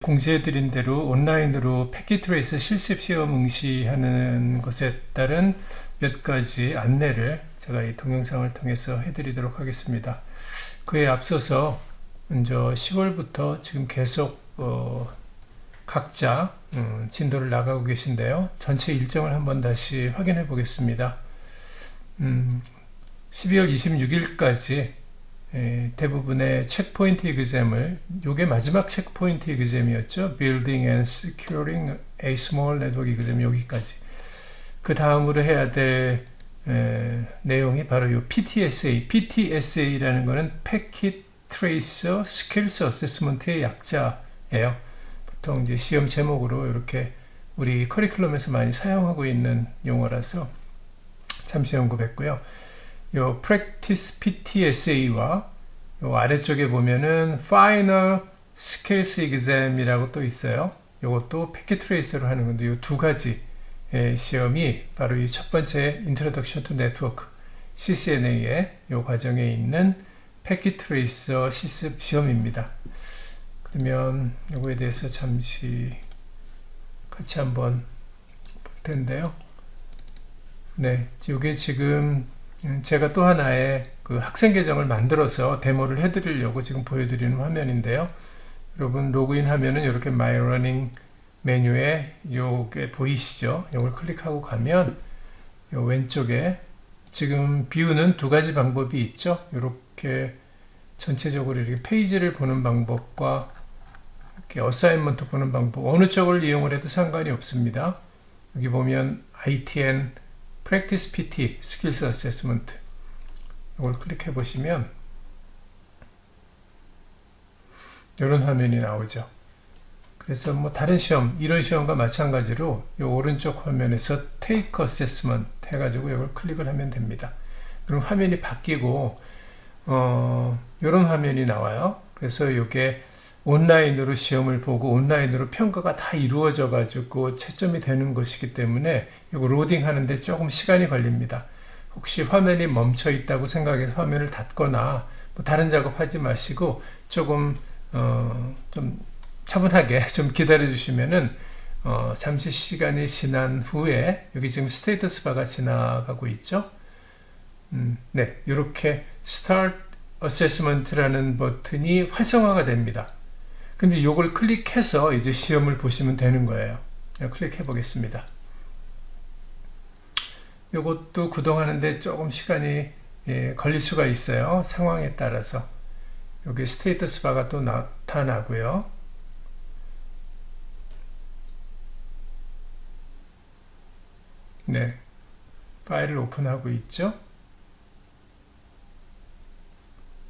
공지해드린 대로 온라인으로 패킷트레이서 실습 시험 응시하는 것에 따른 몇 가지 안내를 제가 이 동영상을 통해서 해드리도록 하겠습니다. 그에 앞서서 먼저 10월부터 지금 계속 각자 진도를 나가고 계신데요. 전체 일정을 한번 다시 확인해 보겠습니다. 12월 26일까지 대부분의 체크포인트 에그잼을, 요게 마지막 체크포인트 에그잼이었죠. Building and Securing a Small Network 에그잼, 여기까지. 그 다음으로 해야 될 내용이 바로 요 PTSA. PTSA라는 거는 Packet Tracer Skills Assessment의 약자예요. 보통 이제 시험 제목으로 이렇게 우리 커리큘럼에서 많이 사용하고 있는 용어라서 잠시 언급했고요. 요 Practice PTSA와 요 아래쪽에 보면은 Final Skills Exam이라고 또 있어요. 요것도 패킷 트레이서로 하는 건데 요 두 가지 시험이 바로 이 첫 번째 Introduction to Network CCNA의 요 과정에 있는 패킷 트레이서 실습 시험입니다. 그러면 요거에 대해서 잠시 같이 한번 볼 텐데요. 네, 요게 지금 제가 또 하나의 그 학생 계정을 만들어서 데모를 해드리려고 지금 보여드리는 화면인데요. 여러분 로그인 하면은 이렇게 My Learning 메뉴에 요게 보이시죠? 요걸 클릭하고 가면 요 왼쪽에 지금 뷰는 두 가지 방법이 있죠. 이렇게 전체적으로 이렇게 페이지를 보는 방법과 이렇게 어사인먼트 보는 방법, 어느 쪽을 이용을 해도 상관이 없습니다. 여기 보면 ITN Practice PT Skills Assessment, 이걸 클릭해 보시면 이런 화면이 나오죠. 그래서 뭐 다른 시험, 이런 시험과 마찬가지로 이 오른쪽 화면에서 Take Assessment 해가지고 이걸 클릭을 하면 됩니다. 그럼 화면이 바뀌고 이런 화면이 나와요. 그래서 이게 온라인으로 시험을 보고 온라인으로 평가가 다 이루어져 가지고 채점이 되는 것이기 때문에 이거 로딩 하는데 조금 시간이 걸립니다. 혹시 화면이 멈춰 있다고 생각해서 화면을 닫거나 뭐 다른 작업하지 마시고 조금 좀 차분하게 좀 기다려 주시면은 잠시 시간이 지난 후에 여기 지금 스테이터스 바가 지나가고 있죠. 네, 이렇게 Start Assessment라는 버튼이 활성화가 됩니다. 근데 이걸 클릭해서 이제 시험을 보시면 되는 거예요. 클릭해 보겠습니다. 이것도 구동하는데 조금 시간이 걸릴 수가 있어요. 상황에 따라서. 여기 스테이터스 바가 또 나타나고요. 네, 파일을 오픈하고 있죠.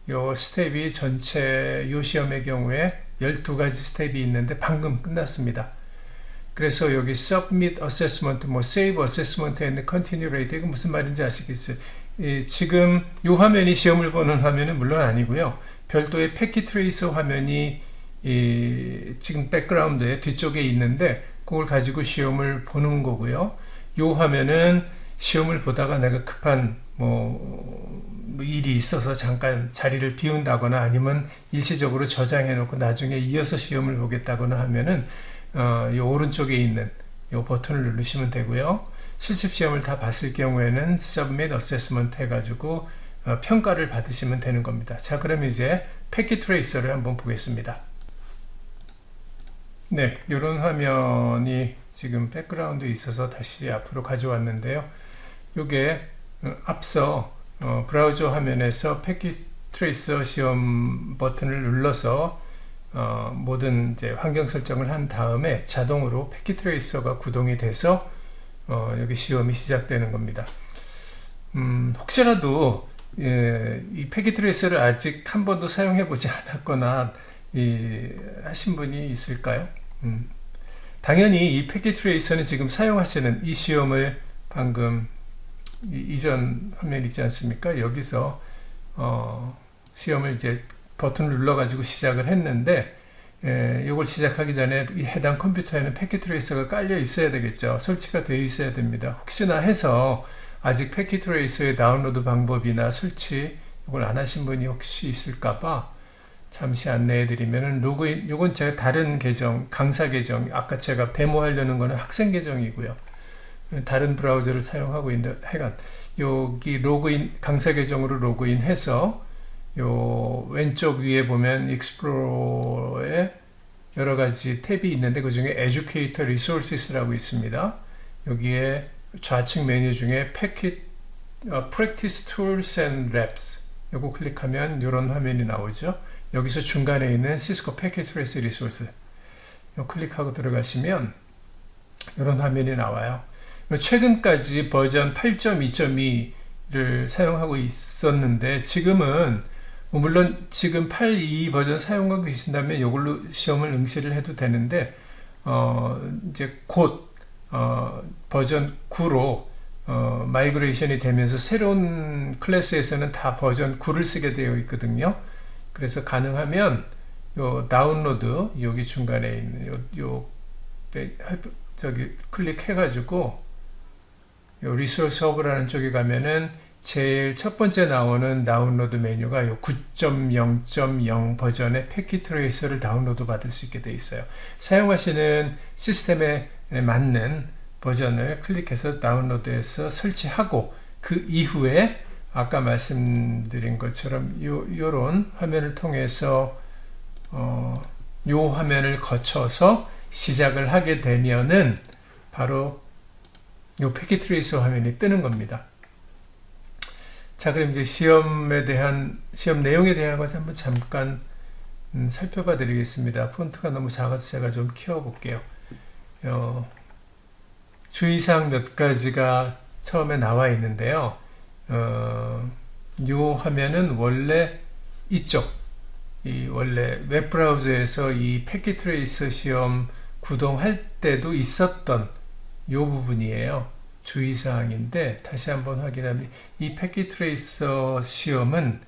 요 스텝이 전체 요 시험의 경우에 12가지 스텝이 있는데 방금 끝났습니다. 그래서 여기 Submit Assessment, 뭐 Save Assessment and Continue Rate, 이거 무슨 말인지 아시겠어요? 지금 이 화면이 시험을 보는 화면은 물론 아니고요. 별도의 패킷 트레이서 화면이 지금 백그라운드에 뒤쪽에 있는데 그걸 가지고 시험을 보는 거고요. 이 화면은 시험을 보다가 내가 급한 뭐 일이 있어서 잠깐 자리를 비운다거나 아니면 일시적으로 저장해 놓고 나중에 이어서 시험을 보겠다거나 하면은 이 오른쪽에 있는 이 버튼을 누르시면 되고요. 실습 시험을 다 봤을 경우에는 Submit Assessment 해가지고 평가를 받으시면 되는 겁니다. 자, 그럼 이제 패킷 트레이서를 한번 보겠습니다. 네, 이런 화면이 지금 백그라운드에 있어서 다시 앞으로 가져왔는데요. 이게 앞서 브라우저 화면에서 패킷 트레이서 시험 버튼을 눌러서 모든 이제 환경 설정을 한 다음에 자동으로 패킷 트레이서가 구동이 돼서 여기 시험이 시작되는 겁니다. 혹시라도 이 패킷 트레이서를 아직 한 번도 사용해 보지 않았거나 하신 분이 있을까요? 당연히 이 패킷 트레이서는 지금 사용하시는 이 시험을 방금 이전 화면 있지 않습니까? 여기서 시험을 이제 버튼을 눌러 가지고 시작을 했는데 이걸 시작하기 전에 이 해당 컴퓨터에는 패킷 트레이서가 깔려 있어야 되겠죠. 설치가 되어 있어야 됩니다. 혹시나 해서 아직 패킷 트레이서의 다운로드 방법이나 설치 이걸 안 하신 분이 혹시 있을까 봐 잠시 안내해 드리면은 로그인, 요건 제가 다른 계정, 강사 계정, 아까 제가 데모하려는 거는 학생 계정이고요. 다른 브라우저를 사용하고 있는데, 하여간 여기 로그인, 강사 계정으로 로그인해서 요 왼쪽 위에 보면 익스플로러에 여러 가지 탭이 있는데 그 중에 Educator Resources라고 있습니다. 여기에 좌측 메뉴 중에 Practice Tools and Labs 요거 클릭하면 이런 화면이 나오죠. 여기서 중간에 있는 Cisco Packet Trace Resource 요 클릭하고 들어가시면 이런 화면이 나와요. 최근까지 버전 8.2.2를 사용하고 있었는데 지금은 물론 지금 8.2 버전 사용하고 계신다면 이걸로 시험을 응시를 해도 되는데 이제 곧 버전 9로 마이그레이션이 되면서 새로운 클래스에서는 다 버전 9를 쓰게 되어 있거든요. 그래서 가능하면 요 다운로드 여기 중간에 있는 저기 클릭해 가지고 요 리소스 허브라는 쪽에 가면은 제일 첫 번째 나오는 다운로드 메뉴가 요 9.0.0 버전의 패킷 트레이서를 다운로드 받을 수 있게 되어 있어요. 사용하시는 시스템에 맞는 버전을 클릭해서 다운로드해서 설치하고 그 이후에 아까 말씀드린 것처럼 요런 화면을 통해서 요 화면을 거쳐서 시작을 하게 되면은 바로 요 패킷 트레이서 화면이 뜨는 겁니다. 자, 그럼 이제 시험 내용에 대한 것을 한번 잠깐 살펴봐 드리겠습니다. 폰트가 너무 작아서 제가 좀 키워볼게요. 주의사항 몇 가지가 처음에 나와 있는데요. 요 화면은 원래 원래 웹브라우저에서 이 패킷 트레이서 시험 구동할 때도 있었던 요 부분이에요. 주의사항인데 다시 한번 확인하면 이 패킷 트레이서 시험은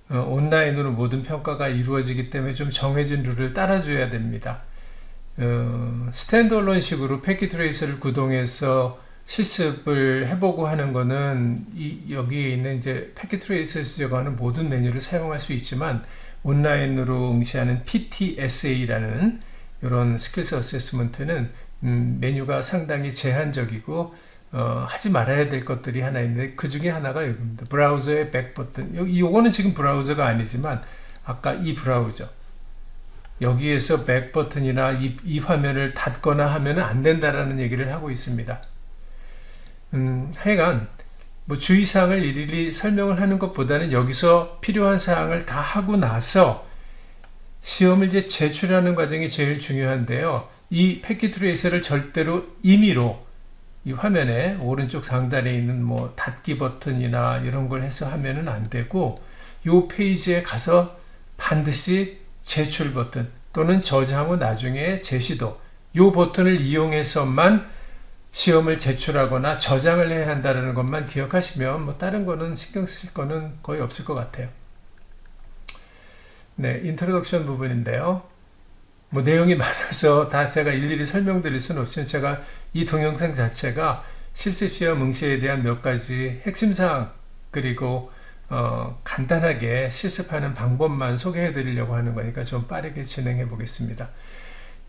온라인으로 모든 평가가 이루어지기 때문에 좀 정해진 룰을 따라줘야 됩니다. 스탠드얼론 식으로 패킷 트레이서를 구동해서 실습을 해보고 하는 거는 여기에 있는 이제 패킷 트레이서에서 제공하는 모든 메뉴를 사용할 수 있지만 온라인으로 응시하는 PTSA라는 이런 스킬스 어세스먼트는 메뉴가 상당히 제한적이고 하지 말아야 될 것들이 하나 있는데 그 중에 하나가 여기입니다. 브라우저의 백 버튼. 요거는 지금 브라우저가 아니지만 아까 이 브라우저 여기에서 백 버튼이나 이 화면을 닫거나 하면 안 된다라는 얘기를 하고 있습니다. 하여간 뭐 주의사항을 일일이 설명을 하는 것보다는 여기서 필요한 사항을 다 하고 나서 시험을 이제 제출하는 과정이 제일 중요한데요. 이 패킷 트레이서를 절대로 임의로 이 화면에 오른쪽 상단에 있는 뭐 닫기 버튼이나 이런 걸 해서 하면은 안 되고 이 페이지에 가서 반드시 제출 버튼 또는 저장 후 나중에 재시도 이 버튼을 이용해서만 시험을 제출하거나 저장을 해야 한다는 것만 기억하시면 뭐 다른 거는 신경 쓰실 거는 거의 없을 것 같아요. 네, 인트로덕션 부분인데요. 뭐 내용이 많아서 다 제가 일일이 설명드릴 수는 없지만 제가 이 동영상 자체가 실습시험 응시에 대한 몇 가지 핵심사항 그리고 간단하게 실습하는 방법만 소개해 드리려고 하는 거니까 좀 빠르게 진행해 보겠습니다.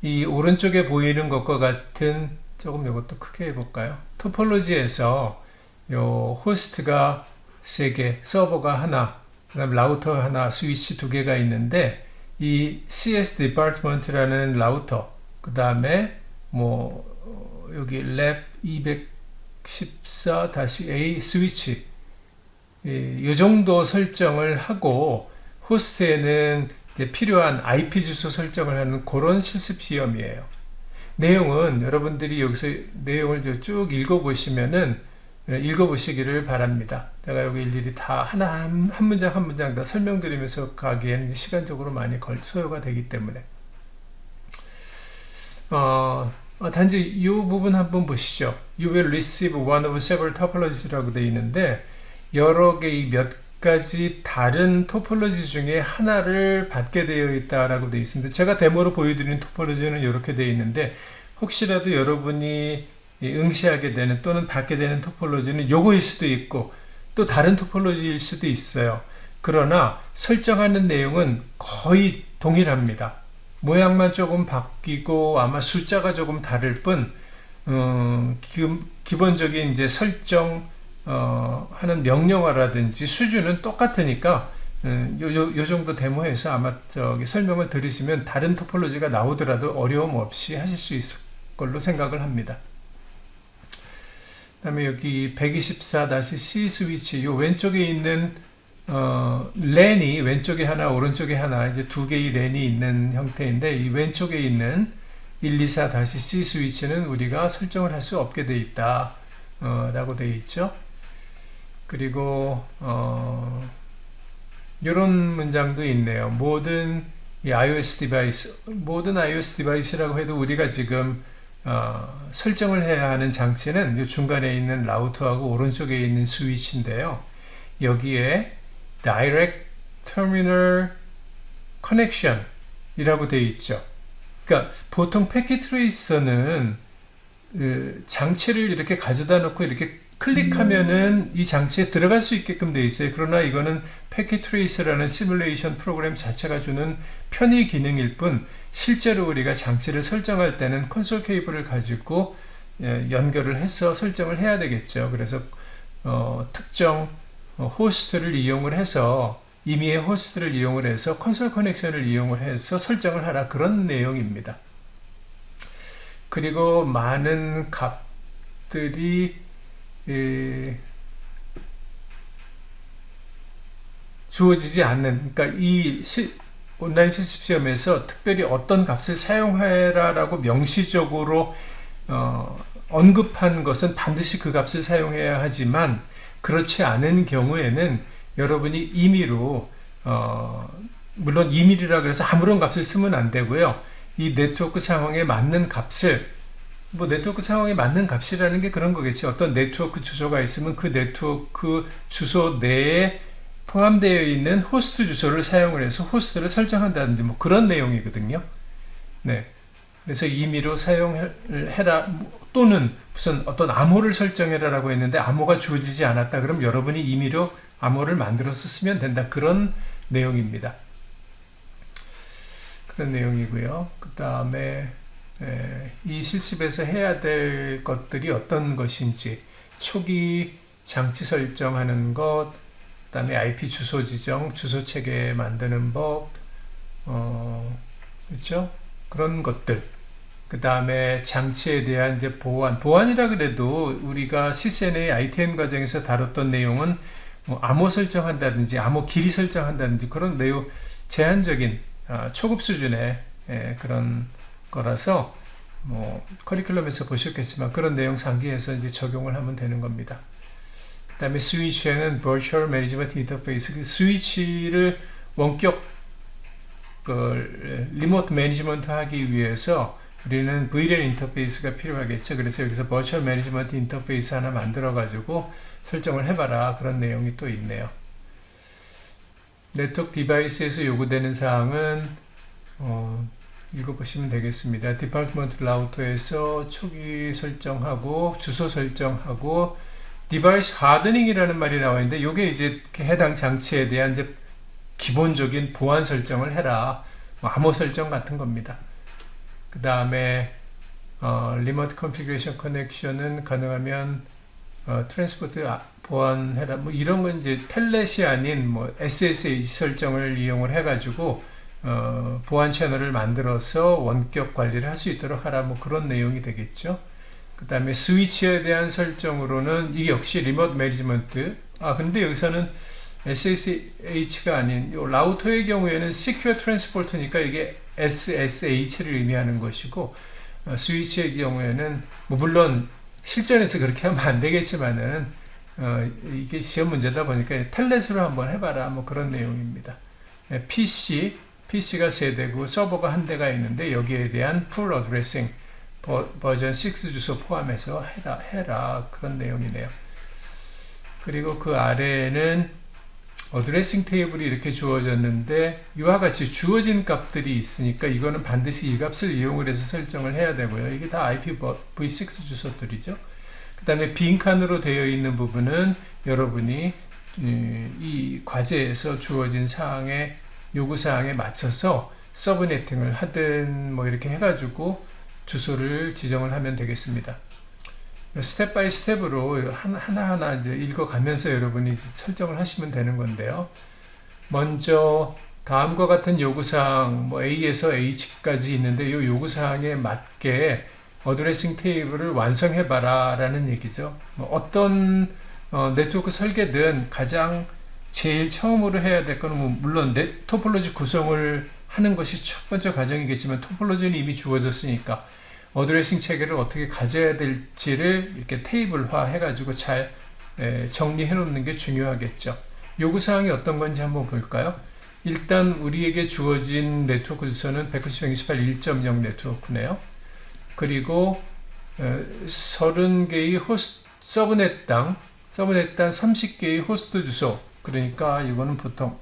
이 오른쪽에 보이는 것과 같은 조금 이것도 크게 해볼까요? 토폴로지에서 요 호스트가 3개, 서버가 하나, 그 다음 라우터 하나, 스위치 2개가 있는데 이 CS Department라는 라우터, 그 다음에 뭐 여기 랩 214-A 스위치 이 정도 설정을 하고 호스트에는 이제 필요한 IP 주소 설정을 하는 그런 실습 시험이에요. 내용은 여러분들이 여기서 내용을 쭉 읽어보시기를 바랍니다. 제가 여기 일일이 다 한 문장 한 문장 다 설명드리면서 가기에는 시간적으로 많이 소요가 되기 때문에 단지 이 부분 한번 보시죠. You will receive one of several topologies라고 되어 있는데 여러 개의 몇 가지 다른 토폴로지 중에 하나를 받게 되어 있다라고 되어 있습니다. 제가 데모로 보여드리는 토폴로지는 이렇게 되어 있는데 혹시라도 여러분이 응시하게 되는 또는 받게 되는 토폴로지는 요거일 수도 있고 또 다른 토폴로지일 수도 있어요. 그러나 설정하는 내용은 거의 동일합니다. 모양만 조금 바뀌고 아마 숫자가 조금 다를 뿐 기본적인 이제 설정 하는 명령어라든지 수준은 똑같으니까 요 정도 데모에서 아마 설명을 들으시면 다른 토폴로지가 나오더라도 어려움 없이 하실 수 있을 걸로 생각을 합니다. 그 다음에 여기 124-C 스위치 요 왼쪽에 있는 랜이 왼쪽에 하나 오른쪽에 하나 이제 두 개의 랜이 있는 형태인데 이 왼쪽에 있는 124-C 스위치는 우리가 설정을 할 수 없게 되어 있다 라고 되어 있죠. 그리고 이런 문장도 있네요. 모든 iOS 디바이스라고 해도 우리가 지금 설정을 해야 하는 장치는 이 중간에 있는 라우터하고 오른쪽에 있는 스위치인데요. 여기에 Direct Terminal Connection 이라고 되어 있죠. 그러니까 보통 패킷 트레이서는 장치를 이렇게 가져다 놓고 이렇게 클릭하면은 이 장치에 들어갈 수 있게끔 되어 있어요. 그러나 이거는 패킷 트레이서라는 시뮬레이션 프로그램 자체가 주는 편의 기능일 뿐 실제로 우리가 장치를 설정할 때는 콘솔 케이블을 가지고 연결을 해서 설정을 해야 되겠죠. 그래서 특정 호스트를 이용을 해서 임의의 호스트를 이용을 해서 콘솔 커넥션을 이용을 해서 설정을 하라 그런 내용입니다. 그리고 많은 값들이 주어지지 않는, 그러니까 이 온라인 실습 시험에서 특별히 어떤 값을 사용해라라고 명시적으로 언급한 것은 반드시 그 값을 사용해야 하지만 그렇지 않은 경우에는 여러분이 임의로 물론 2mm라 그래서 아무런 값을 쓰면 안 되고요. 이 네트워크 상황에 맞는 값을 네트워크 상황에 맞는 값이라는 게 그런 거겠지. 어떤 네트워크 주소가 있으면 그 네트워크 주소 내에 포함되어 있는 호스트 주소를 사용을 해서 호스트를 설정한다든지 그런 내용이거든요. 네. 그래서 임의로 사용해라 또는 무슨 어떤 암호를 설정해라라고 했는데 암호가 주어지지 않았다. 그럼 여러분이 임의로 암호를 만들어서 쓰면 된다. 그런 내용입니다. 그런 내용이고요. 그 다음에 이 실습에서 해야 될 것들이 어떤 것인지 초기 장치 설정하는 것, 그 다음에 IP 주소 지정, 주소 체계 만드는 법, 그렇죠? 그런 것들. 그 다음에 장치에 대한 이제 보안이라 그래도 우리가 시센의 ITN 과정에서 다뤘던 내용은 암호 설정한다든지 암호 길이 설정한다든지 그런 매우 제한적인 초급 수준의 그런 거라서 커리큘럼에서 보셨겠지만 그런 내용 상기해서 이제 적용을 하면 되는 겁니다. 그 다음에 스위치에는 Virtual Management Interface, 그 스위치를 원격 리모트 매니지먼트 하기 위해서 우리는 VLAN 인터페이스가 필요하겠죠. 그래서 여기서 Virtual Management Interface 하나 만들어 가지고 설정을 해봐라 그런 내용이 또 있네요. 네트워크 디바이스에서 요구되는 사항은 읽어보시면 되겠습니다. 디파트먼트 라우터에서 초기 설정하고 주소 설정하고 디바이스 하드닝이라는 말이 나와 있는데 이게 이제 해당 장치에 대한 이제 기본적인 보안 설정을 해라. 암호 설정 같은 겁니다. 그 다음에 리모트 컨피그레이션 커넥션은 가능하면 트랜스포트 보안해라. 이런 건 이제 텔넷이 아닌 SSH 설정을 이용을 해가지고 보안 채널을 만들어서 원격 관리를 할 수 있도록 하라. 그런 내용이 되겠죠. 그 다음에 스위치에 대한 설정으로는 이 역시 리모트 매니지먼트. 근데 여기서는 SSH가 아닌 라우터의 경우에는 Secure Transport니까 이게 SSH를 의미하는 것이고 스위치의 경우에는 물론 실전에서 그렇게 하면 안 되겠지만은 이게 시험 문제다 보니까 텔넷으로 한번 해봐라 그런 내용입니다. PC가 3대고 서버가 1대가 있는데 여기에 대한 풀 어드레싱 버전 6 주소 포함해서 해라 그런 내용이네요. 그리고 그 아래에는 어드레싱 테이블이 이렇게 주어졌는데 이와 같이 주어진 값들이 있으니까 이거는 반드시 이 값을 이용을 해서 설정을 해야 되고요. 이게 다 IPv6 주소들이죠. 그 다음에 빈칸으로 되어 있는 부분은 여러분이 이 과제에서 주어진 사항에 요구사항에 맞춰서 서브네팅을 하든 뭐 이렇게 해가지고 주소를 지정을 하면 되겠습니다. 스텝 바이 스텝으로 하나하나 이제 읽어가면서 여러분이 설정을 하시면 되는 건데요. 먼저 다음과 같은 요구사항 뭐 A에서 H까지 있는데 이 요구사항에 맞게 어드레싱 테이블을 완성해봐라 라는 얘기죠. 뭐 어떤 네트워크 설계든 가장 제일 처음으로 해야 될 거는 뭐 물론 토폴로지 구성을 하는 것이 첫 번째 과정이겠지만 토폴로지는 이미 주어졌으니까 어드레싱 체계를 어떻게 가져야 될지를 이렇게 테이블화 해가지고 잘 정리해 놓는 게 중요하겠죠. 요구사항이 어떤 건지 한번 볼까요? 일단 우리에게 주어진 네트워크 주소는 192.168.1.0 네트워크네요. 그리고 30개의 서브넷당 30개의 호스트 주소, 그러니까 이거는 보통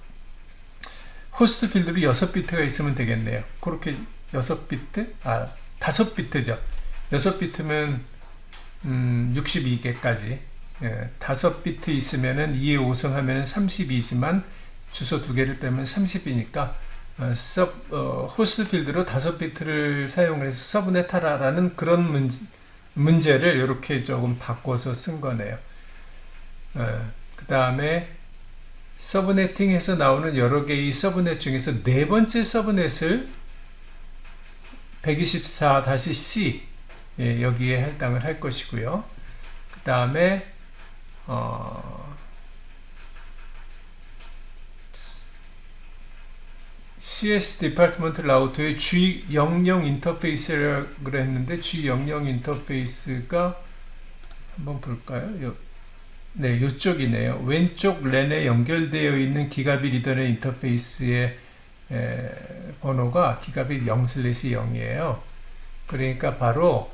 호스트 필드로 6비트가 있으면 되겠네요. 그렇게 6비트? 5비트죠. 6비트면 62개까지 5비트 있으면은 2의 5성 하면은 32지만 주소 2개를 빼면 30이니까 호스트 필드로 5비트를 사용해서 서브넷 하라라는 그런 문제를 이렇게 조금 바꿔서 쓴 거네요. 그 다음에 서브네팅에서 나오는 여러 개의 서브넷 중에서 네 번째 서브넷을 124-C 여기에 할당을 할 것이고요. 그 다음에 CS 디파트먼트 라우터의 G00 인터페이스라고 했는데 G00 인터페이스가 한번 볼까요? 네, 이쪽이네요. 왼쪽 랜에 연결되어 있는 기가빗 리더의 인터페이스의 번호가 기가빗 0/0이에요. 그러니까 바로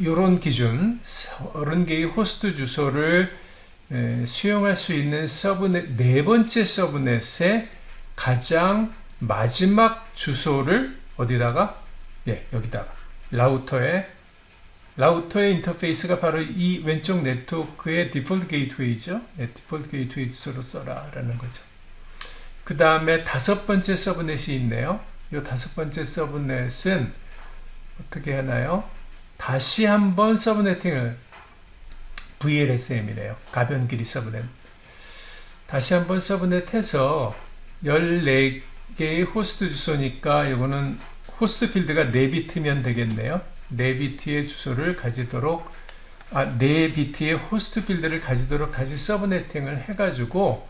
요런 기준 30개의 호스트 주소를 수용할 수 있는 서브넷, 네 번째 서브넷의 가장 마지막 주소를 어디다가? 여기다가 라우터의 인터페이스가 바로 이 왼쪽 네트워크의 디폴트 게이트웨이죠. 디폴트 게이트웨이 주소로 써라 라는 거죠. 그 다음에 5번째 서브넷이 있네요. 이 5번째 서브넷은 어떻게 하나요? 다시 한번 서브네팅을 VLSM이래요. 가변 길이 서브넷. 다시 한번 서브넷 해서 14개의 호스트 주소니까 이거는 호스트 필드가 4비트면 되겠네요. 4비트의 주소를 가지도록 4비트의 호스트 필드를 가지도록 다시 서브네팅을 해가지고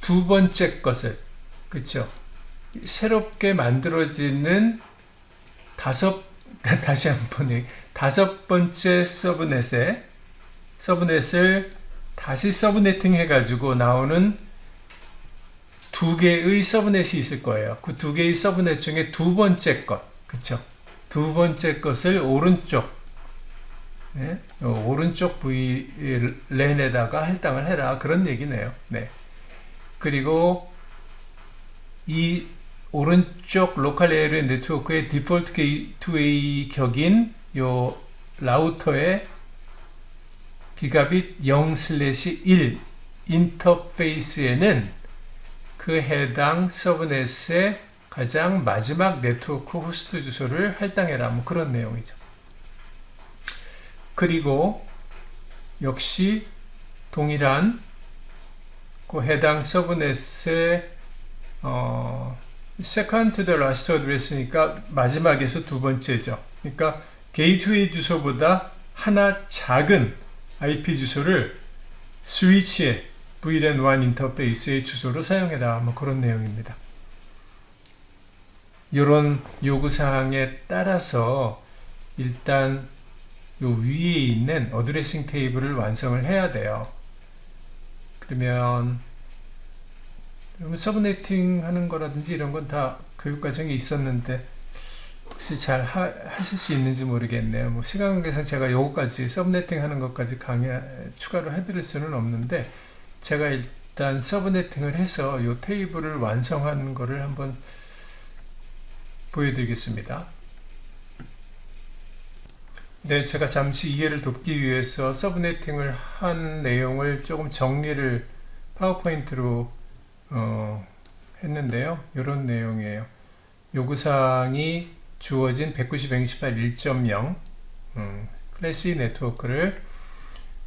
두 번째 것을, 그쵸? 새롭게 만들어지는 다시 한번 5번째 서브넷을 다시 서브네팅 해가지고 나오는 2개의 서브넷이 있을 거예요. 그 2개의 서브넷 중에 두 번째 것, 그쵸? 두 번째 것을 오른쪽 VLAN에다가 할당을 해라. 그런 얘기네요. 네. 그리고 이 오른쪽 로컬 에어리어 네트워크의 디폴트 게이트웨이 격인 요 라우터의 기가빗 0/1 인터페이스에는 그 해당 서브넷의 가장 마지막 네트워크 호스트 주소를 할당해라. 뭐 그런 내용이죠. 그리고 역시 동일한 그 해당 서브넷의 second to the last address니까 마지막에서 두 번째죠. 그러니까 게이트웨이 주소보다 하나 작은 IP 주소를 스위치의 VLAN1 인터페이스의 주소로 사용해라. 뭐 그런 내용입니다. 이런 요구사항에 따라서 일단 요 위에 있는 어드레싱 테이블을 완성을 해야 돼요. 그러면 서브네팅 하는 거라든지 이런 건 다 교육과정에 있었는데 혹시 잘 하실 수 있는지 모르겠네요. 뭐 시간 관계상 제가 요거까지 서브네팅 하는 것까지 추가로 해드릴 수는 없는데 제가 일단 서브네팅을 해서 요 테이블을 완성한 거를 한번 보여드리겠습니다. 네, 제가 잠시 이해를 돕기 위해서 서브네팅을 한 내용을 조금 정리를 파워포인트로 했는데요. 이런 내용이에요. 요구사항이 주어진 192.168.1.0 클래스 E 네트워크를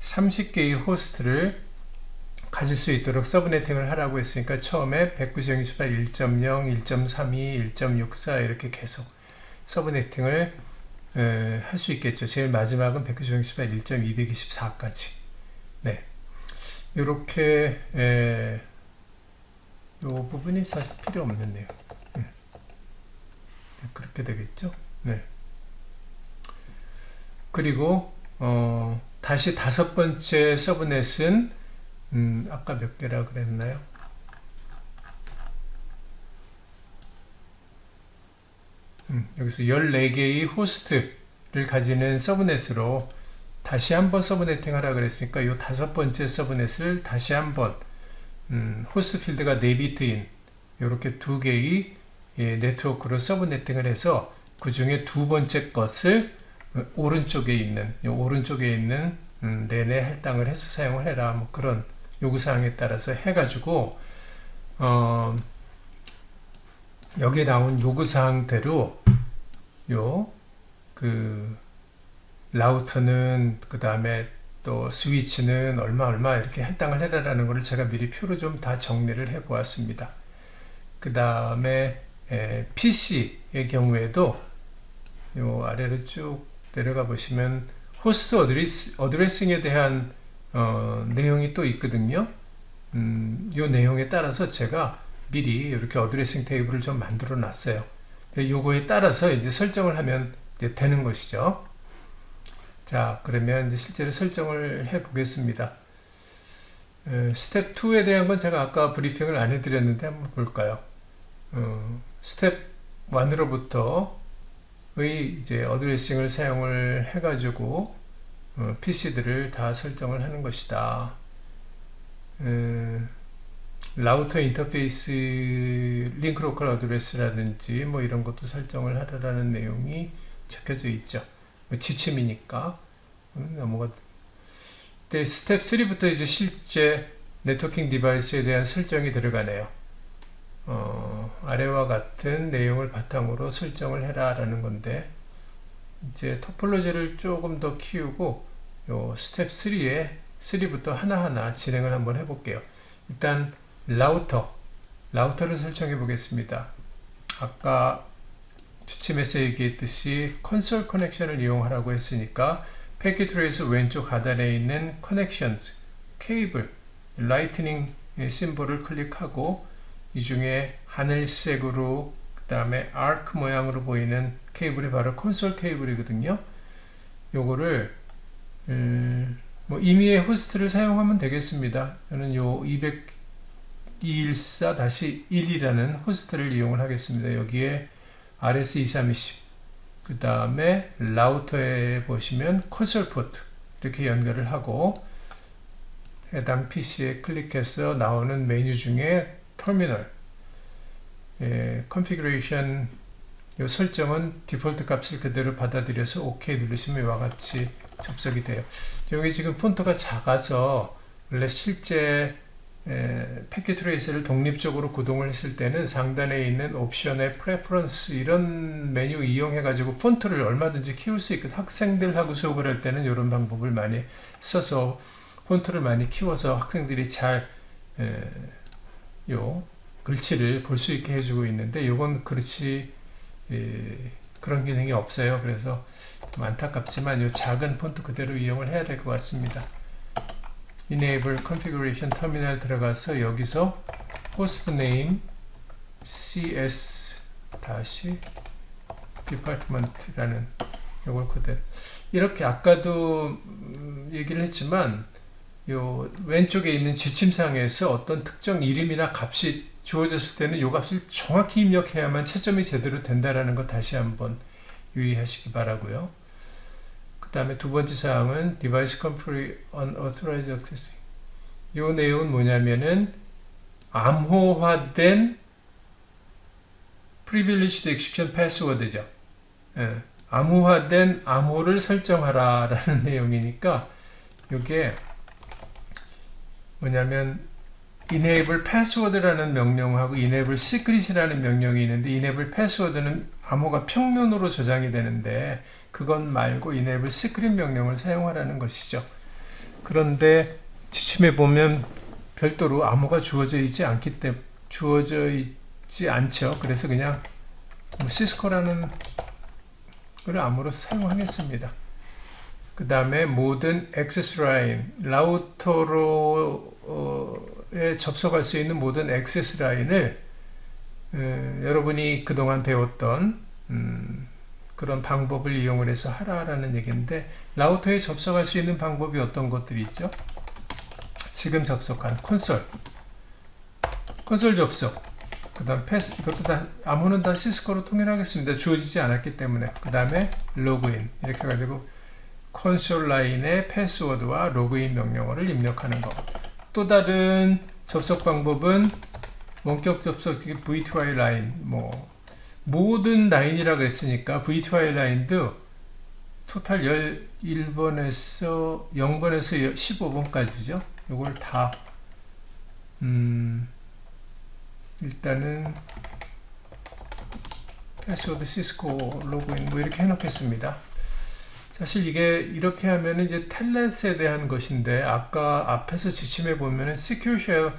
30개의 호스트를 가질 수 있도록 서브네팅을 하라고 했으니까 처음에 192.168.1.0, 1.32, 1.64 이렇게 계속 서브네팅을 할 수 있겠죠. 제일 마지막은 192.168.1.224까지. 네, 이렇게 이 부분이 사실 필요 없는데요. 그렇게 되겠죠. 네. 그리고 다시 다섯 번째 서브넷은 아까 몇 개라 그랬나요? 여기서 14개의 호스트를 가지는 서브넷으로 다시 한번 서브네팅 하라 그랬으니까 이 다섯 번째 서브넷을 다시 한번 호스트 필드가 4비트인 이렇게 두 개의 네트워크로 서브네팅을 해서 그 중에 두 번째 것을 오른쪽에 있는 렌에 할당을 해서 사용을 해라, 뭐 그런 요구사항에 따라서 해가지고 여기에 나온 요구사항대로 그 라우터는 그 다음에 또 스위치는 얼마 이렇게 할당을 해라라는 것을 제가 미리 표로 좀 다 정리를 해 보았습니다. 그 다음에 PC의 경우에도 요 아래로 쭉 내려가 보시면 호스트 어드레싱에 대한 내용이 또 있거든요. 요 내용에 따라서 제가 미리 이렇게 어드레싱 테이블을 좀 만들어 놨어요. 요거에 따라서 이제 설정을 하면 이제 되는 것이죠. 자, 그러면 이제 실제로 설정을 해 보겠습니다. 스텝 2에 대한 건 제가 아까 브리핑을 안 해드렸는데 한번 볼까요? 스텝 1으로부터의 이제 어드레싱을 사용을 해가지고 PC들을 다 설정을 하는 것이다. 라우터 인터페이스 링크 로컬 어드레스라든지 뭐 이런 것도 설정을 하라는 내용이 적혀져 있죠. 지침이니까 넘어가. 근데 스텝 3부터 이제 실제 네트워킹 디바이스에 대한 설정이 들어가네요. 아래와 같은 내용을 바탕으로 설정을 해라 라는 건데, 이제 토폴로지를 조금 더 키우고 요 스텝 3부터 하나하나 진행을 한번 해볼게요. 일단 라우터를 설정해 보겠습니다. 아까 지침에서 얘기했듯이 콘솔 커넥션을 이용하라고 했으니까 패킷 트레이서 왼쪽 하단에 있는 Connections, 케이블, 라이트닝 심볼을 클릭하고 이 중에 하늘색으로 그 다음에 아크 모양으로 보이는 케이블이 바로 콘솔 케이블이거든요. 요거를 뭐 임의의 호스트를 사용하면 되겠습니다. 저는 요 214-1이라는 호스트를 이용을 하겠습니다. 여기에 RS232 그 다음에 라우터에 보시면 콘솔 포트 이렇게 연결을 하고 해당 PC에 클릭해서 나오는 메뉴 중에 터미널 컨피그레이션 요 설정은 디폴트 값을 그대로 받아들여서 OK 누르시면 이와 같이 접속이 돼요. 여기 지금 폰트가 작아서 원래 실제 패킷 트레이스를 독립적으로 구동을 했을 때는 상단에 있는 옵션의 프레퍼런스 이런 메뉴 이용해 가지고 폰트를 얼마든지 키울 수 있거든요. 학생들하고 수업을 할 때는 이런 방법을 많이 써서 폰트를 많이 키워서 학생들이 잘 글씨를 볼 수 있게 해주고 있는데, 요건 그렇지 그런 기능이 없어요. 그래서 좀 안타깝지만 요 작은 폰트 그대로 이용을 해야 될 것 같습니다. Enable Configuration Terminal 들어가서 여기서 Hostname CS-Department라는 요걸 그대로 이렇게 아까도 얘기를 했지만 요 왼쪽에 있는 지침상에서 어떤 특정 이름이나 값이 주어졌을 때는 요 값을 정확히 입력해야만 채점이 제대로 된다라는 거 다시 한번 유의하시기 바라고요. 그 다음에 두 번째 사항은 Device Config Unauthorized Access. 요 내용은 뭐냐면은 암호화된 Privileged Execution Password죠. 암호화된 암호를 설정하라 라는 내용이니까 이게 뭐냐면 enable password라는 명령하고 enable secret이라는 명령이 있는데 enable password는 암호가 평면으로 저장이 되는데 그것 말고 enable secret 명령을 사용하라는 것이죠. 그런데 지침에 보면 별도로 암호가 주어져 있지 않죠. 그래서 그냥 시스코라는 걸 암호로 사용하겠습니다. 그 다음에 모든 액세스 라인, 라우터로에 접속할 수 있는 모든 액세스 라인을 여러분이 그동안 배웠던 그런 방법을 이용을 해서 하라라는 얘기인데, 라우터에 접속할 수 있는 방법이 어떤 것들이 있죠? 지금 접속한 콘솔 접속, 그 다음 패스, 이것도 다 암호는 다 시스코로 통일하겠습니다. 주어지지 않았기 때문에. 그 다음에 로그인, 이렇게 해가지고 콘솔 라인의 패스워드와 로그인 명령어를 입력하는 거. 또 다른 접속 방법은 원격 접속, V2I 라인, 모든 라인이라 그랬으니까 V2I 라인도 토탈 11번에서 0번에서 15번까지죠. 이걸 다 일단은 패스워드 시스코 로그인 이렇게 해놓겠습니다. 사실 이게 이렇게 하면 이제 텔넷에 대한 것인데, 아까 앞에서 지침에 보면은 Secure Shell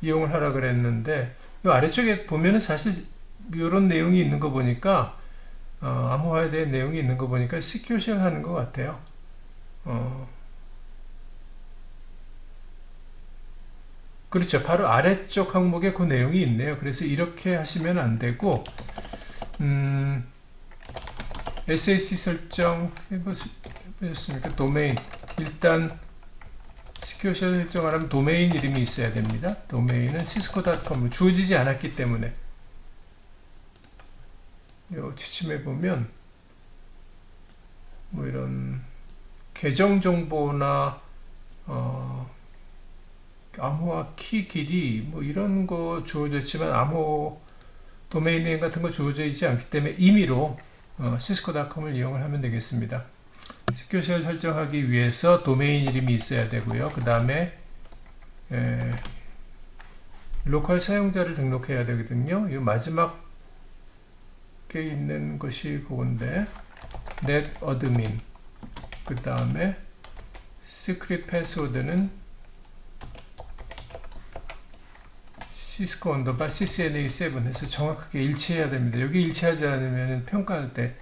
이용을 하라 그랬는데, 이 아래쪽에 보면은 사실 이런 내용이 있는 거 보니까 암호화에 대한 내용이 있는 거 보니까 Secure Shell 하는 것 같아요. 그렇죠. 바로 아래쪽 항목에 그 내용이 있네요. 그래서 이렇게 하시면 안 되고, SAC 설정 해보셨습니까? 도메인. 일단 시큐어 쉘 설정하려면 도메인 이름이 있어야 됩니다. 도메인은 cisco.com 주어지지 않았기 때문에. 요 지침에 보면 이런 계정 정보나 암호화 키 길이 이런 거 주어져 있지만 암호 도메인 네임 같은 거 주어져 있지 않기 때문에 임의로 cisco.com을 이용을 하면 되겠습니다. 시큐어 쉘 설정하기 위해서 도메인 이름이 있어야 되고요. 그 다음에 로컬 사용자를 등록해야 되거든요. 이 마지막에 있는 것이 그건데 net admin, 그 다음에 secret password는 cisco_ccna7 해서 정확하게 일치해야 됩니다. 여기 일치하지 않으면 평가할 때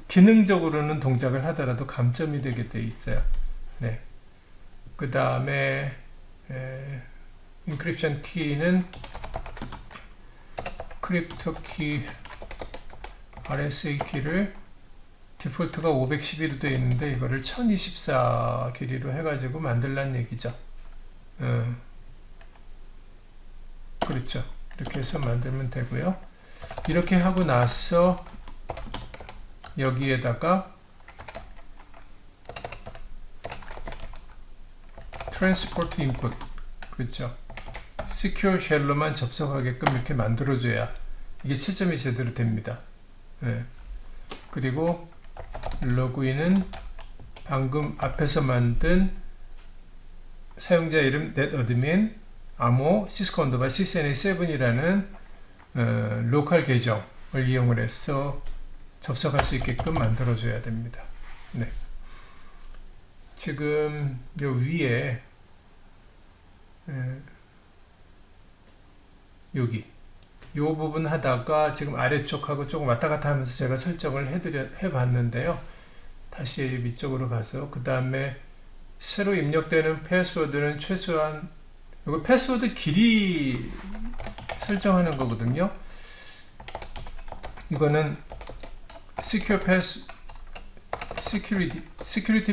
기능적으로는 동작을 하더라도 감점이 되게 돼 있어요. 네. 그 다음에 인크립션 키는 크립토 키 RSA 키를 디폴트가 511로 되어 있는데 이거를 1024 길이로 해가지고 만들란 얘기죠. 그렇죠. 이렇게 해서 만들면 되고요. 이렇게 하고 나서 여기에다가 transport input, 그렇죠. secure shell로만 접속하게끔 이렇게 만들어줘야 이게 채점이 제대로 됩니다. 네. 그리고 로그인은 방금 앞에서 만든 사용자 이름 netadmin 암호 cisco_ccna7이라는 로컬 계정을 이용을 해서 접속할 수 있게끔 만들어줘야 됩니다. 네. 지금 요 위에 여기 요 부분 하다가 지금 아래쪽하고 조금 왔다 갔다 하면서 제가 설정을 해봤는데요. 다시 위쪽으로 가서 그 다음에 새로 입력되는 패스워드는 최소한 이거 패스워드 길이 설정하는 거거든요. 이거는 security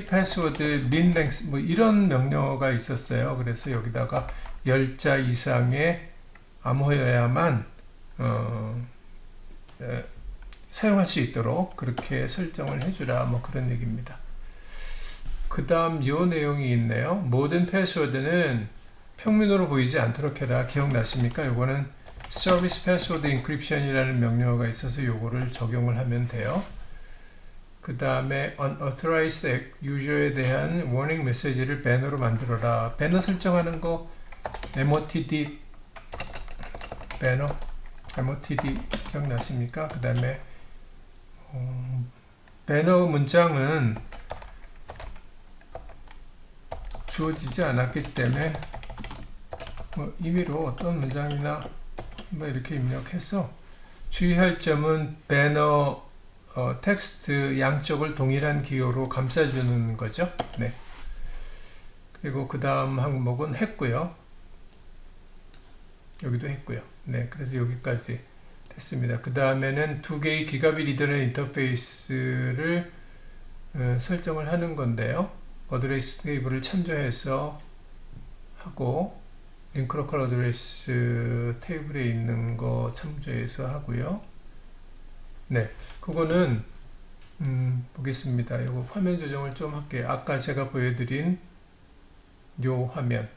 password min length 이런 명령어가 있었어요. 그래서 여기다가 10자 이상의 암호여야만 사용할 수 있도록 그렇게 설정을 해주라 그런 얘기입니다. 그 다음 요 내용이 있네요. 모든 패스워드는 평면으로 보이지 않도록 해라. 기억나십니까? 요거는 Service Password Encryption이라는 명령어가 있어서 요거를 적용을 하면 돼요. 그 다음에 unauthorized user에 대한 warning 메시지를 배너로 만들어라. 배너 설정하는 거 MOTD 배너 MOTD 기억나십니까? 그 다음에 배너 문장은 주어지지 않았기 때문에 임의로 어떤 문장이나 이렇게 입력해서 주의할 점은 배너 텍스트 양쪽을 동일한 기호로 감싸주는 거죠. 네. 그리고 그 다음 항목은 했고요. 여기도 했고요. 네, 그래서 여기까지 됐습니다. 그 다음에는 두 개의 기가빗 이더넷 인터페이스를 설정을 하는 건데요. 어드레스 테이블을 참조해서 하고 링크 로컬 어드레스 테이블에 있는 거 참조해서 하고요. 네, 그거는 보겠습니다. 이거 화면 조정을 좀 할게요. 아까 제가 보여드린 요 화면,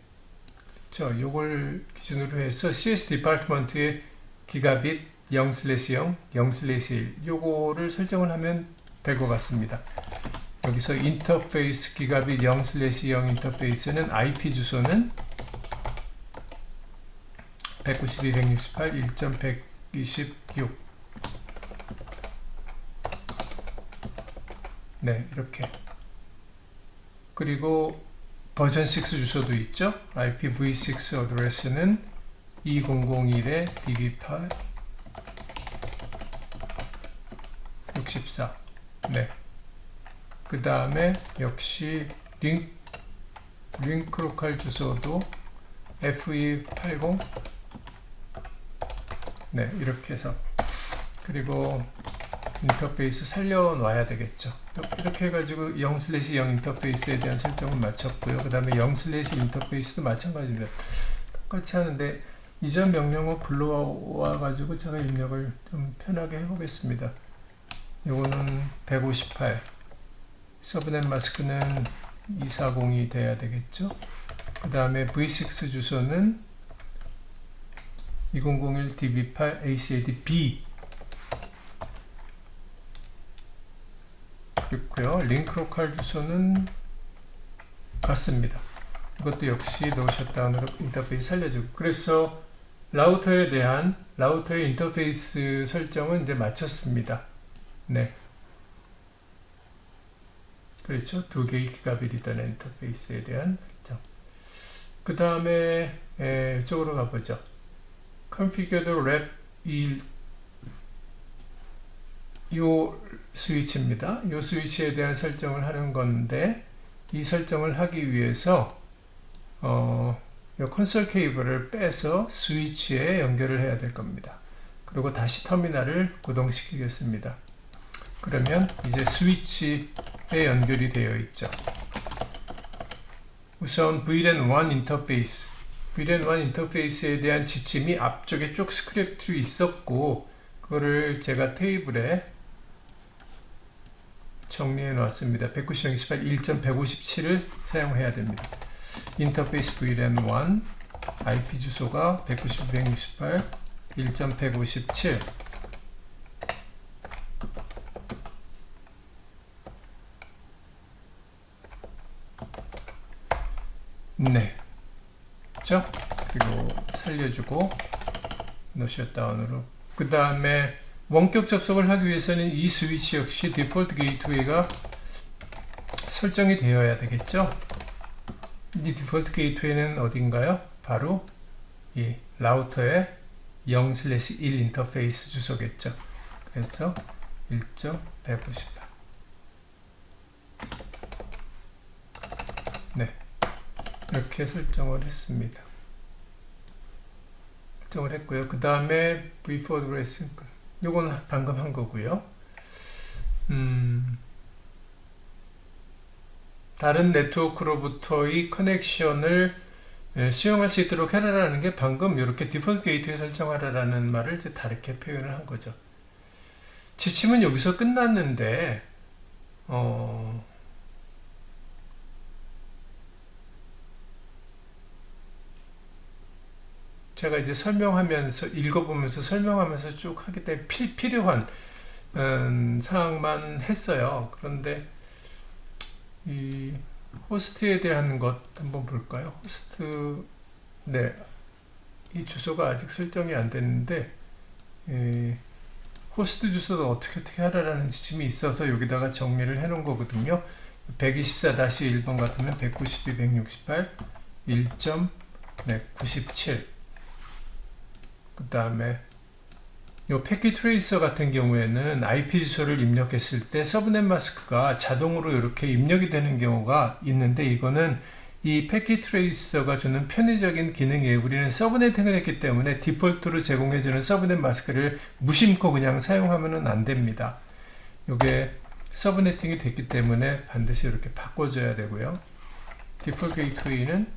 그렇죠? 요걸 기준으로 해서 CS 디파트먼트의 기가빗 0/0, 0/1 요거를 설정을 하면 될 것 같습니다. 여기서 인터페이스 기가빗 0/0 인터페이스는 IP 주소는 192.168.1.126 네, 이렇게. 그리고 버전 6 주소도 있죠. IPv6 어드레스는 2001에 db8 64. 네. 그 다음에 역시 링크 로컬 주소도 FE80. 네, 이렇게 해서. 그리고 인터페이스 살려놔야 되겠죠. 이렇게 해가지고 0/0 인터페이스에 대한 설정을 마쳤고요. 그 다음에 0/1 인터페이스도 마찬가지입니다. 똑같이 하는데 이전 명령어 불러와가지고 제가 입력을 좀 편하게 해보겠습니다. 요거는 158 서브넷 마스크는 240이 돼야 되겠죠. 그 다음에 V6 주소는 2001 db8 ACAD B 있고요. 링크 로컬 주소는 같습니다. 이것도 역시 노션다운으로 인터페이스 살려주고, 그래서 라우터에 대한 라우터의 인터페이스 설정은 이제 마쳤습니다. 네, 그렇죠. 두 개의 기가빗 이더넷 인터페이스에 대한 설정. 그 다음에 이쪽으로 가보죠. Configured Rep 요 스위치입니다. 요 스위치에 대한 설정을 하는 건데, 이 설정을 하기 위해서 요 콘솔 케이블을 빼서 스위치에 연결을 해야 될 겁니다. 그리고 다시 터미널을 구동시키겠습니다. 그러면 이제 스위치에 연결이 되어 있죠. 우선 VLAN1 인터페이스, VLAN1 인터페이스에 대한 지침이 앞쪽에 쭉 스크립트로 있었고, 그거를 제가 테이블에 정리해 놨습니다. 192.168.1.157을 사용해야 됩니다. 인터페이스 VLAN1 IP 주소가 192.168.1.157. 네, 그렇죠? 그리고 살려주고 노셧다운으로. 그 다음에 원격 접속을 하기 위해서는 이 스위치 역시 디폴트 게이트웨이가 설정이 되어야 되겠죠. 이 디폴트 게이트웨이는 어딘가요? 바로 이 라우터의 0/1 인터페이스 주소겠죠. 그래서 1.158. 네, 이렇게 설정을 했습니다. 설정을 했고요. 그 다음에 V4 address, 요건 방금 한 거고요. 다른 네트워크로부터의 커넥션을 수용할 수 있도록 해라라는 게 방금 이렇게 디폴트 게이트웨이 설정하라라는 말을 이제 다르게 표현을 한 거죠. 지침은 여기서 끝났는데, 제가 이제 설명하면서, 읽어보면서 설명하면서 쭉 하기 때문에 필요한 사항만 했어요. 그런데 이 호스트에 대한 것 한번 볼까요? 호스트, 네, 이 주소가 아직 설정이 안 됐는데 호스트 주소도 어떻게 하라라는 지침이 있어서 여기다가 정리를 해 놓은 거거든요. 124-1번 같으면 192, 168, 1.97. 그 다음에 요 패킷 트레이서 같은 경우에는 IP 주소를 입력했을 때 서브넷 마스크가 자동으로 이렇게 입력이 되는 경우가 있는데, 이거는 이 패킷 트레이서가 주는 편의적인 기능이에요. 우리는 서브네팅을 했기 때문에 디폴트로 제공해주는 서브넷 마스크를 무심코 그냥 사용하면 안 됩니다. 이게 서브네팅이 됐기 때문에 반드시 이렇게 바꿔줘야 되고요. 디폴트 게이트웨이는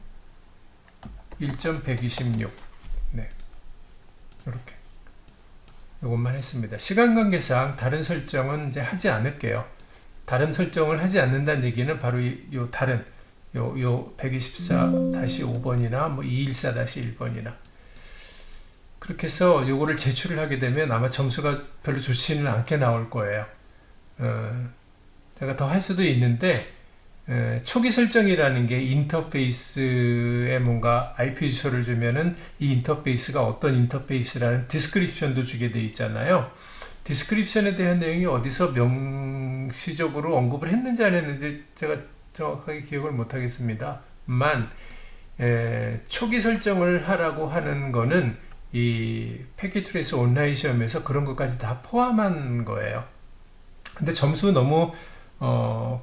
1.126. 네, 이렇게 이것만 했습니다. 시간 관계상 다른 설정은 이제 하지 않을게요. 다른 설정을 하지 않는다는 얘기는 바로 요 다른 요 124-5번이나 뭐 214-1번이나 그렇게 해서 요거를 제출을 하게 되면 아마 점수가 별로 좋지는 않게 나올 거예요. 제가 더 할 수도 있는데, 초기 설정이라는 게 인터페이스에 뭔가 IP 주소를 주면은 이 인터페이스가 어떤 인터페이스라는 디스크립션도 주게 돼 있잖아요. 디스크립션에 대한 내용이 어디서 명시적으로 언급을 했는지 안 했는지 제가 정확하게 기억을 못 하겠습니다. 초기 설정을 하라고 하는 거는 이 패킷 트레이서 온라인 시험에서 그런 것까지 다 포함한 거예요. 근데 점수 너무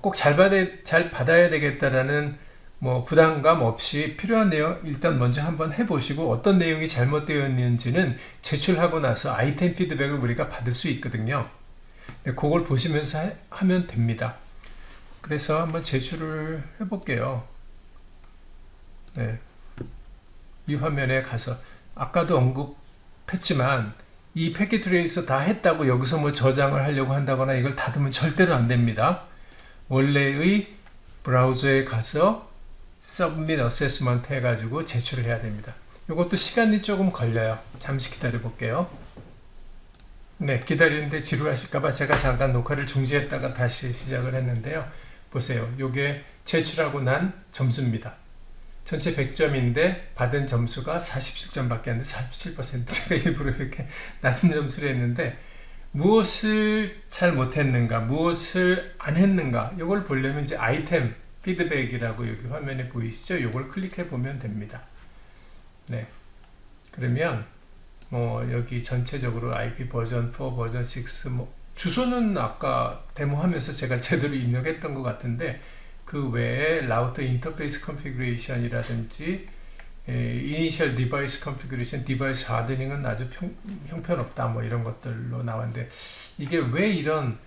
꼭 잘 받아야 되겠다라는 뭐 부담감 없이 필요한 내용 일단 먼저 한번 해보시고, 어떤 내용이 잘못되어 있는지는 제출하고 나서 아이템 피드백을 우리가 받을 수 있거든요. 그걸 보시면서 하면 됩니다. 그래서 한번 제출을 해볼게요. 네. 이 화면에 가서 아까도 언급했지만 이 패킷 트레이서 다 했다고 여기서 뭐 저장을 하려고 한다거나 이걸 닫으면 절대로 안 됩니다. 원래의 브라우저에 가서 Submit Assessment 해가지고 제출을 해야 됩니다. 이것도 시간이 조금 걸려요. 잠시 기다려 볼게요. 네, 기다리는데 지루하실까봐 제가 잠깐 녹화를 중지했다가 다시 시작을 했는데요. 보세요. 요게 제출하고 난 점수입니다. 전체 100점인데 받은 점수가 47점밖에 안 돼. 47%. 제가 일부러 이렇게 낮은 점수를 했는데, 무엇을 잘 못했는가, 무엇을 안 했는가, 이걸 보려면 이제 아이템 피드백이라고 여기 화면에 보이시죠? 이걸 클릭해 보면 됩니다. 네. 그러면 뭐 여기 전체적으로 IP 버전 4, 버전 6, 뭐 주소는 아까 데모하면서 제가 제대로 입력했던 것 같은데, 그 외에 라우터 인터페이스 컨피그레이션이라든지 이니셜 디바이스 컨피그레이션, 디바이스 하드닝은 아주 형편없다, 뭐 이런 것들로 나왔는데, 이게 왜 이런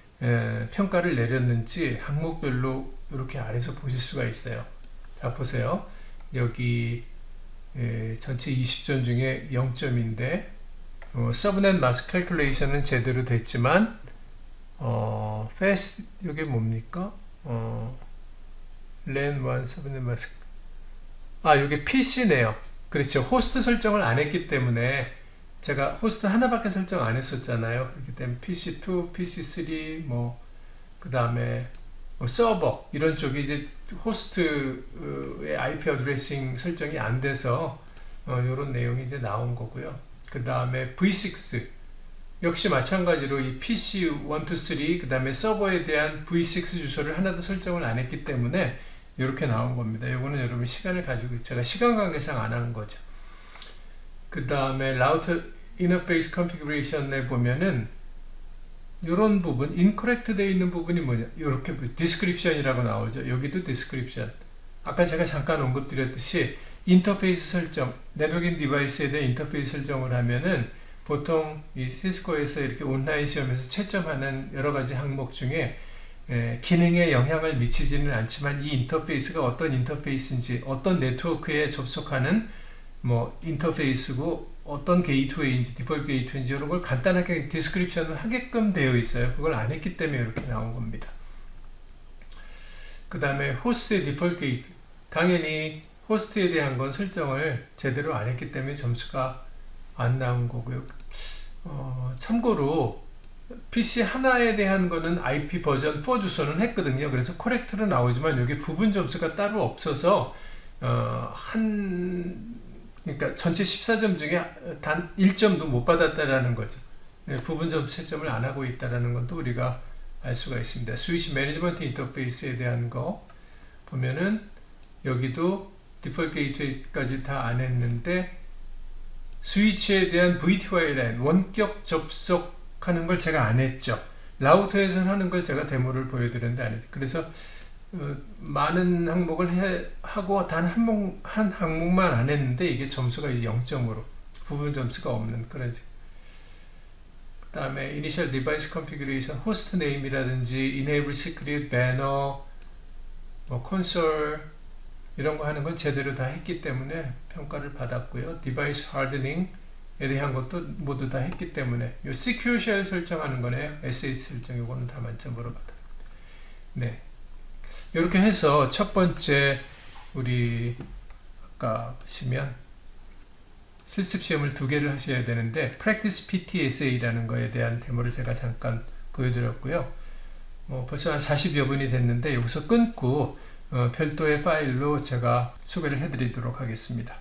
평가를 내렸는지 항목별로 이렇게 아래서 보실 수가 있어요. 자, 보세요. 여기 전체 20점 중에 0점인데 서브넷 마스크 캘큘레이션은 제대로 됐지만 패스, 이게 뭡니까? 랜 1 서브넷 마스크, 이게 PC네요. 그렇죠. 호스트 설정을 안 했기 때문에, 제가 호스트 하나밖에 설정 안 했었잖아요. 그렇기 때문에 PC2, PC3, 뭐 그 다음에 뭐 서버 이런 쪽이 이제 호스트의 IP 어드레싱 설정이 안 돼서 이런 내용이 이제 나온 거고요. 그 다음에 V6 역시 마찬가지로 이 PC 1, 2, 3, 그 다음에 서버에 대한 V6 주소를 하나도 설정을 안 했기 때문에 이렇게 나온 겁니다. 이거는 여러분 시간을 가지고, 제가 시간 관계상 안 한 거죠. 그 다음에 라우터 인터페이스 컨피그레이션에 보면은 이런 부분, incorrect 되어 있는 부분이 뭐냐, 이렇게 description이라고 나오죠. 여기도 description. 아까 제가 잠깐 언급드렸듯이 인터페이스 설정, 네트워킹 디바이스에 대한 인터페이스 설정을 하면은 보통 이 시스코에서 이렇게 온라인 시험에서 채점하는 여러 가지 항목 중에 기능에 영향을 미치지는 않지만, 이 인터페이스가 어떤 인터페이스인지, 어떤 네트워크에 접속하는 뭐 인터페이스고 어떤 게이트웨이인지, 디폴트 게이트웨이인지 이런 걸 간단하게 디스크립션을 하게끔 되어 있어요. 그걸 안 했기 때문에 이렇게 나온 겁니다. 그 다음에 호스트의 디폴트 게이트, 당연히 호스트에 대한 건 설정을 제대로 안 했기 때문에 점수가 안 나온 거고요. 참고로 PC 하나에 대한 거는 IP 버전 4 주소는 했거든요. 그래서 코렉트로 나오지만 여기 부분 점수가 따로 없어서 그러니까 전체 14점 중에 단 1점도 못 받았다라는 거죠. 부분 점수 채점을 안 하고 있다라는 것도 우리가 알 수가 있습니다. 스위치 매니지먼트 인터페이스에 대한 거 보면은 여기도 디폴트 게이트웨이까지 다 안 했는데 스위치에 대한 VTY 라인 원격 접속하는 걸 제가 안 했죠. 라우터에서는 하는 걸 제가 데모를 보여드렸는데 안 했죠. 그래서 많은 항목을 하고 단 한 항목만 안 했는데 이게 점수가 이제 0점으로 부분 점수가 없는 그런. 그 다음에 Initial Device Configuration, 호스트 네임이라든지 Enable Secret Banner, 콘솔 이런 거 하는 건 제대로 다 했기 때문에 평가를 받았고요. 디바이스 하드닝에 대한 것도 모두 다 했기 때문에 이 Secure Shell 설정하는 거네요. SS 설정 이거는 다 만점으로 받았습니다. 네, 이렇게 해서 첫 번째 우리 아까 보시면 실습 시험을 2개를 하셔야 되는데 Practice PTSA라는 거에 대한 데모를 제가 잠깐 보여드렸고요. 벌써 한 40여 분이 됐는데 여기서 끊고 별도의 파일로 제가 소개를 해드리도록 하겠습니다.